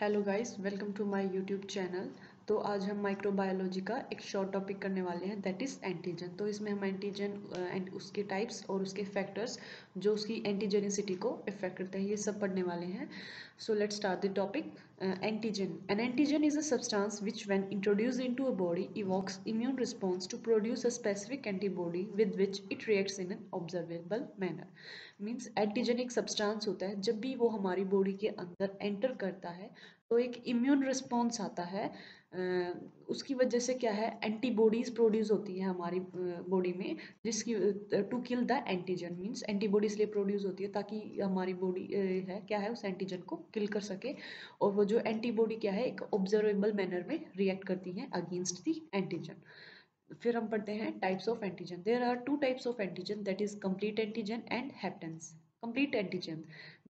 Hello guys, welcome to my YouTube channel. तो आज हम माइक्रोबायोलॉजी का एक शॉर्ट टॉपिक करने वाले हैं, दैट इज़ एंटीजन। तो इसमें हम एंटीजन एंड उसके टाइप्स और उसके फैक्टर्स जो उसकी एंटीजेनिसिटी को इफेक्ट करते हैं, ये सब पढ़ने वाले हैं। So let's start the topic. Antigen an antigen is a substance which when introduced into a body evokes immune response to produce a specific antibody with which it reacts in an observable manner. Means antigen एक substance होता है, जब भी वो हमारी body के अंदर enter करता है तो एक इम्यून रिस्पॉन्स आता है। उसकी वजह से क्या है, एंटीबॉडीज प्रोड्यूस होती है हमारी बॉडी में, जिसकी to kill the antigen. Means antibody इसलिए प्रोड्यूस होती है ताकि हमारी बॉडी है क्या है, उस एंटीजन को किल कर सके। और वो जो एंटीबॉडी क्या है, एक ऑब्जर्वेबल मैनर में रिएक्ट करती है अगेंस्ट द एंटीजन। फिर हम पढ़ते हैं types of antigen. There are two types of antigen, that is complete antigen and haptens. Complete antigen.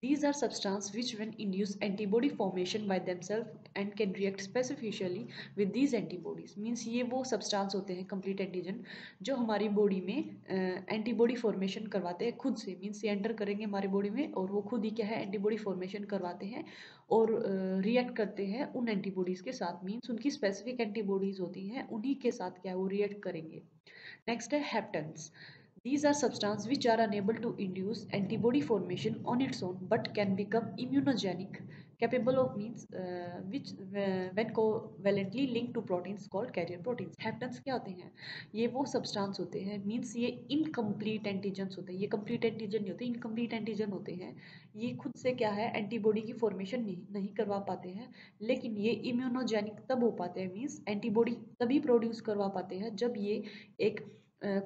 These are substances which when induce antibody formation by themselves and can react specifically with these antibodies. Means ये वो substance होते हैं complete antigen जो हमारी body में antibody formation करवाते हैं खुद से। मीन्स ये एंटर करेंगे हमारी बॉडी में और वो खुद ही क्या है, एंटीबॉडी फॉर्मेशन करवाते हैं और रिएक्ट करते हैं उन एंटीबॉडीज़ के साथ। मीन्स उनकी स्पेसिफिक एंटीबॉडीज़ होती हैं, उन्हीं के साथ क्या है वो रिएक्ट करेंगे। नेक्स्ट है haptens. These are substances which are unable to induce antibody formation on its own but can become immunogenic, capable of means which when covalently linked to proteins called carrier proteins. Haptens क्या होते हैं? ये वो substance होते हैं, means ये incomplete antigens होते हैं। ये complete antigen नहीं होते, incomplete antigen होते हैं। ये खुद से क्या है, एंटीबॉडी की फॉर्मेशन नहीं करवा पाते हैं, लेकिन ये इम्यूनोजेनिक तब हो पाते हैं। मीन्स एंटीबॉडी तभी प्रोड्यूस करवा पाते हैं जब ये एक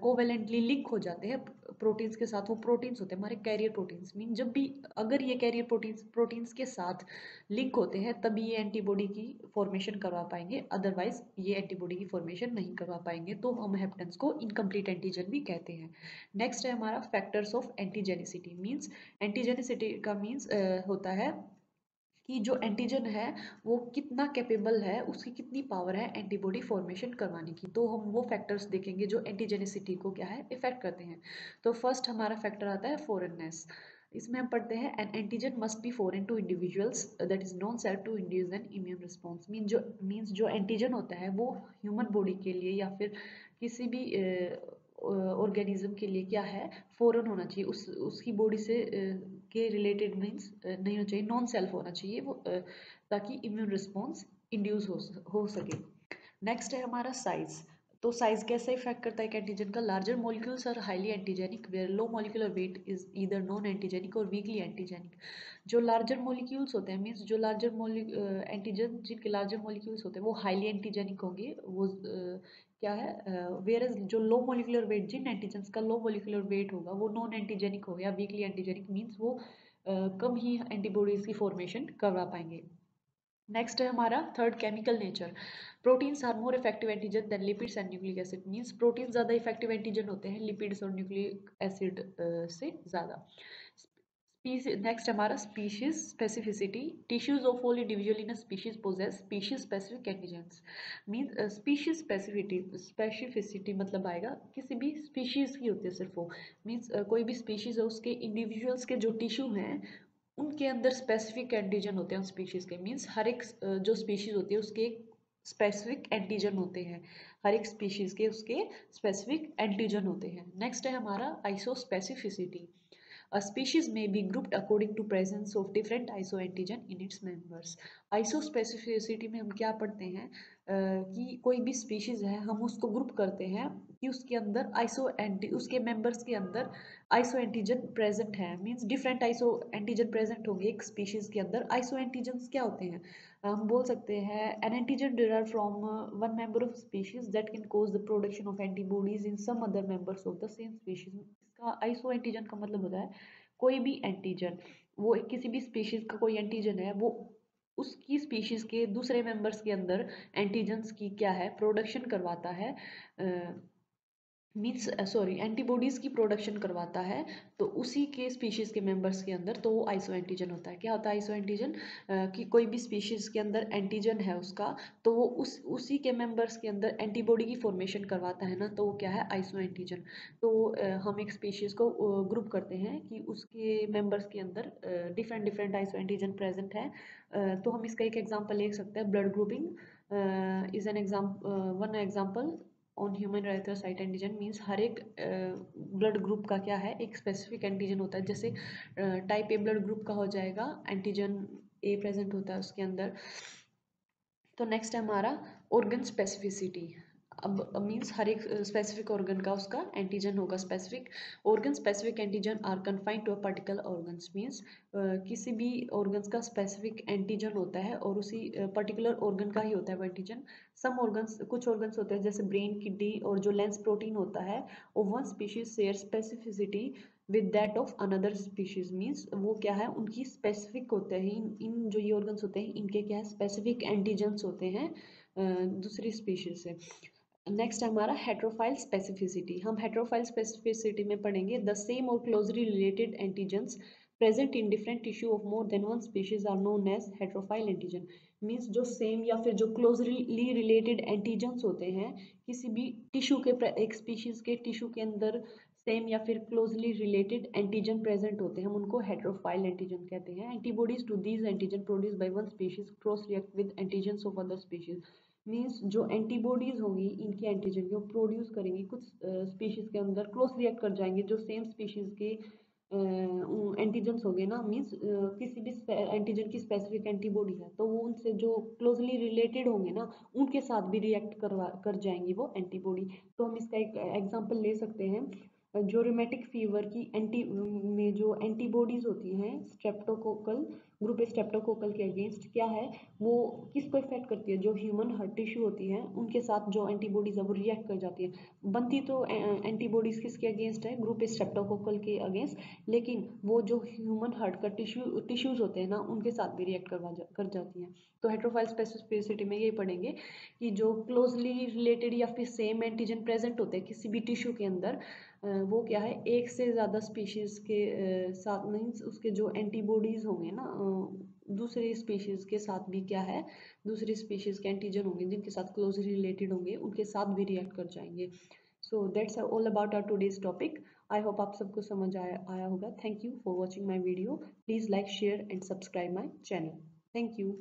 कोवेलेंटली लिंक हो जाते हैं प्रोटीन्स के साथ। वो प्रोटीन्स होते हैं हमारे कैरियर प्रोटीन्स। मीन जब भी अगर ये कैरियर प्रोटीन्स के साथ लिंक होते हैं तभी ये एंटीबॉडी की फॉर्मेशन करवा पाएंगे, अदरवाइज ये एंटीबॉडी की फॉर्मेशन नहीं करवा पाएंगे। तो हम हेप्टेंस को इनकम्प्लीट एंटीजन भी कहते हैं। नेक्स्ट है हमारा factors of antigenicity. Means antigenicity का मीन्स होता है कि जो एंटीजन है वो कितना कैपेबल है, उसकी कितनी पावर है एंटीबॉडी फॉर्मेशन करवाने की। तो हम वो फैक्टर्स देखेंगे जो एंटीजेनिसिटी को क्या है, इफेक्ट करते हैं। तो फर्स्ट हमारा फैक्टर आता है फॉरेननेस। इसमें हम पढ़ते हैं an antigen must be foreign to individuals that is non self to induce an immune response. Means जो एंटीजन होता है वो ह्यूमन बॉडी के लिए या फिर किसी भी ऑर्गेनिज्म के लिए क्या है, फॉरेन होना चाहिए। उसकी बॉडी से के रिलेटेड मीन्स नहीं होना चाहिए, नॉन सेल्फ होना चाहिए वो, ताकि इम्यून रिस्पॉन्स इंड्यूस हो सके। नेक्स्ट है हमारा साइज। तो साइज कैसे इफेक्ट करता है एंटीजन का? Larger molecules are highly antigenic where low molecular weight is either non antigenic or weakly antigenic. जो लार्जर मॉलिक्यूल्स होते हैं, मीन्स जो लार्जर एंटीजन जिनके लार्जर मॉलिक्यूल्स होते हैं वो हाईली एंटीजेनिक होंगे। वो क्या है, वेयर एज जो लो मॉलिक्यूलर वेट, जिन एंटीजन्स का लो मॉलिक्यूलर वेट होगा वो नॉन एंटीजेनिक हो गया, वीकली एंटीजेनिक। मीन्स वो कम ही एंटीबॉडीज की फॉर्मेशन करवा पाएंगे। नेक्स्ट है हमारा third, chemical nature. Proteins are more effective antigen than lipids and nucleic acid. Means protein ज़्यादा इफेक्टिव एंटीजन होते हैं लिपिड्स और न्यूक्लिक एसिड से ज़्यादा। नेक्स्ट हमारा species specificity. Tissues of all individual in a species possess species specific antigens. Mean species specificity मतलब आएगा किसी भी स्पीशीज की होती है सिर्फ वो। मीन्स कोई भी स्पीशीज है उसके इंडिविजुअल्स के जो टिश्यू हैं उनके अंदर स्पेसिफिक एंटीजन होते हैं उन स्पीशीज के। मीन्स हर एक जो स्पीशीज होती है उसके एक स्पेसिफिक एंटीजन होते हैं, हर एक स्पीशीज के उसके स्पेसिफिक एंटीजन होते हैं। नेक्स्ट है हमारा आइसोस्पेसिफिसिटी। A species may be grouped according to presence of different isoantigen in its members. Isospecificity में हम क्या पढ़ते हैं, कि कोई भी स्पीशीज है हम उसको ग्रुप करते हैं कि उसके अंदर उसके मेंबर्स के अंदर आइसो एंटीजन प्रेजेंट है। Means different isoantigen present होंगे एक स्पीशीज के अंदर। आइसो एंटीजन क्या होते हैं, हम बोल सकते हैं an antigen derived from one member of species that can cause the production of antibodies in some other members of the same species. इसका आइसो एंटीजन का मतलब होता है कोई भी एंटीजन, वो किसी भी स्पीशीज का कोई एंटीजन है वो उसकी स्पीशीज के दूसरे मेंबर्स के अंदर एंटीजन्स की क्या है, प्रोडक्शन करवाता है। मीन्स सॉरी एंटीबॉडीज़ की प्रोडक्शन करवाता है, तो उसी के स्पीशीज़ के मेंबर्स के अंदर तो वो आइसो एंटीजन होता है। क्या होता है आइसो एंटीजन? कि कोई भी स्पीशीज़ के अंदर एंटीजन है उसका, तो वो उसी के मेंबर्स के अंदर एंटीबॉडी की फॉर्मेशन करवाता है ना, तो वो क्या है आइसो एंटीजन। तो हम एक स्पीशीज़ को ग्रुप करते हैं कि उसके मेंबर्स के अंदर different different isoantigen present है। तो हम इसका एक एग्जाम्पल ले सकते हैं, blood grouping is an one example on human erythrocyte antigen. Means हर एक ब्लड ग्रुप का क्या है एक स्पेसिफिक एंटीजन होता है। जैसे टाइप ए ब्लड ग्रुप का हो जाएगा, एंटीजन ए प्रेजेंट होता है उसके अंदर। तो नेक्स्ट है हमारा ऑर्गन स्पेसिफिसिटी। अब मीन्स हर एक स्पेसिफिक ऑर्गन का उसका एंटीजन होगा specific. Organ specific antigen are confined to a particular organs. Means किसी भी ऑर्गन्स का स्पेसिफिक एंटीजन होता है और उसी पर्टिकुलर ऑर्गन का ही होता है वो एंटीजन। सम ऑर्गन्स, कुछ ऑर्गन्स होते हैं जैसे ब्रेन, किडनी और जो लेंस प्रोटीन होता है, और one species share specificity with that of another species. Means वो क्या है उनकी स्पेसिफिक होते हैं, इन जो ये ऑर्गन्स होते हैं इनके क्या है स्पेसिफिक एंटीजन्स होते हैं दूसरी स्पीशीज से। नेक्स्ट है हमारा हेट्रोफाइल स्पेसिफिसिटी। हम हेट्रोफाइल स्पेसिफिसिटी में पढ़ेंगे द सेम और closely related antigens present in different tissue of more than one species are known as heterophile antigen. Means जो सेम या फिर जो क्लोजली रिलेटेड एंटीजन्स होते हैं किसी भी टिश्यू के, एक स्पीशीज के टिश्यू के अंदर सेम या फिर क्लोजली रिलेटेड एंटीजन प्रेजेंट होते हैं, हम उनको हेट्रोफाइल एंटीजन कहते हैं। Antibodies to these antigen produce by one species cross react with antigens of other species. Means जो एंटीबॉडीज होंगी इनके एंटीजन को प्रोड्यूस करेंगी कुछ स्पीशीज के अंदर, क्रॉस रिएक्ट कर जाएंगे जो सेम स्पीशीज के एंटीजन्स हो गए ना। मीन्स किसी भी एंटीजन की स्पेसिफिक एंटीबॉडी है तो वो उनसे जो क्लोजली रिलेटेड होंगे ना उनके साथ भी रिएक्ट कर जाएंगी वो एंटीबॉडी। तो हम इसका एक एग्जांपल ले सकते हैं, जो रोमेटिक फीवर की एंटी में जो एंटीबॉडीज होती हैं स्ट्रेप्टोकोकल, ग्रुप स्ट्रेप्टोकोकल के अगेंस्ट क्या है, वो किसको इफेक्ट करती है, जो ह्यूमन हार्ट टिश्यू होती है उनके साथ जो एंटीबॉडीज है वो रिएक्ट कर जाती है। बनती तो एंटीबॉडीज किसके अगेंस्ट है, ग्रुप स्ट्रेप्टोकोकल के अगेंस्ट, लेकिन वो जो ह्यूमन हार्ट का टिश्यूज होते हैं ना उनके साथ भी रिएक्ट कर जाती हैं। तो हेट्रोफाइल स्पेसिफिसिटी में यही पढ़ेंगे कि जो क्लोजली रिलेटेड या फिर सेम एंटीजन प्रेजेंट होते हैं किसी भी टिश्यू के अंदर, वो क्या है एक से ज़्यादा स्पीशीज़ के साथ, मीन्स उसके जो एंटीबॉडीज़ होंगे ना दूसरे स्पीशीज़ के साथ भी क्या है, दूसरी स्पीशीज़ के एंटीजन होंगे जिनके साथ क्लोजली रिलेटेड होंगे उनके साथ भी रिएक्ट कर जाएंगे। So that's all about our today's topic. I hope आप सबको समझ आया होगा। Thank you for watching my video. Please like share and subscribe my channel. Thank you.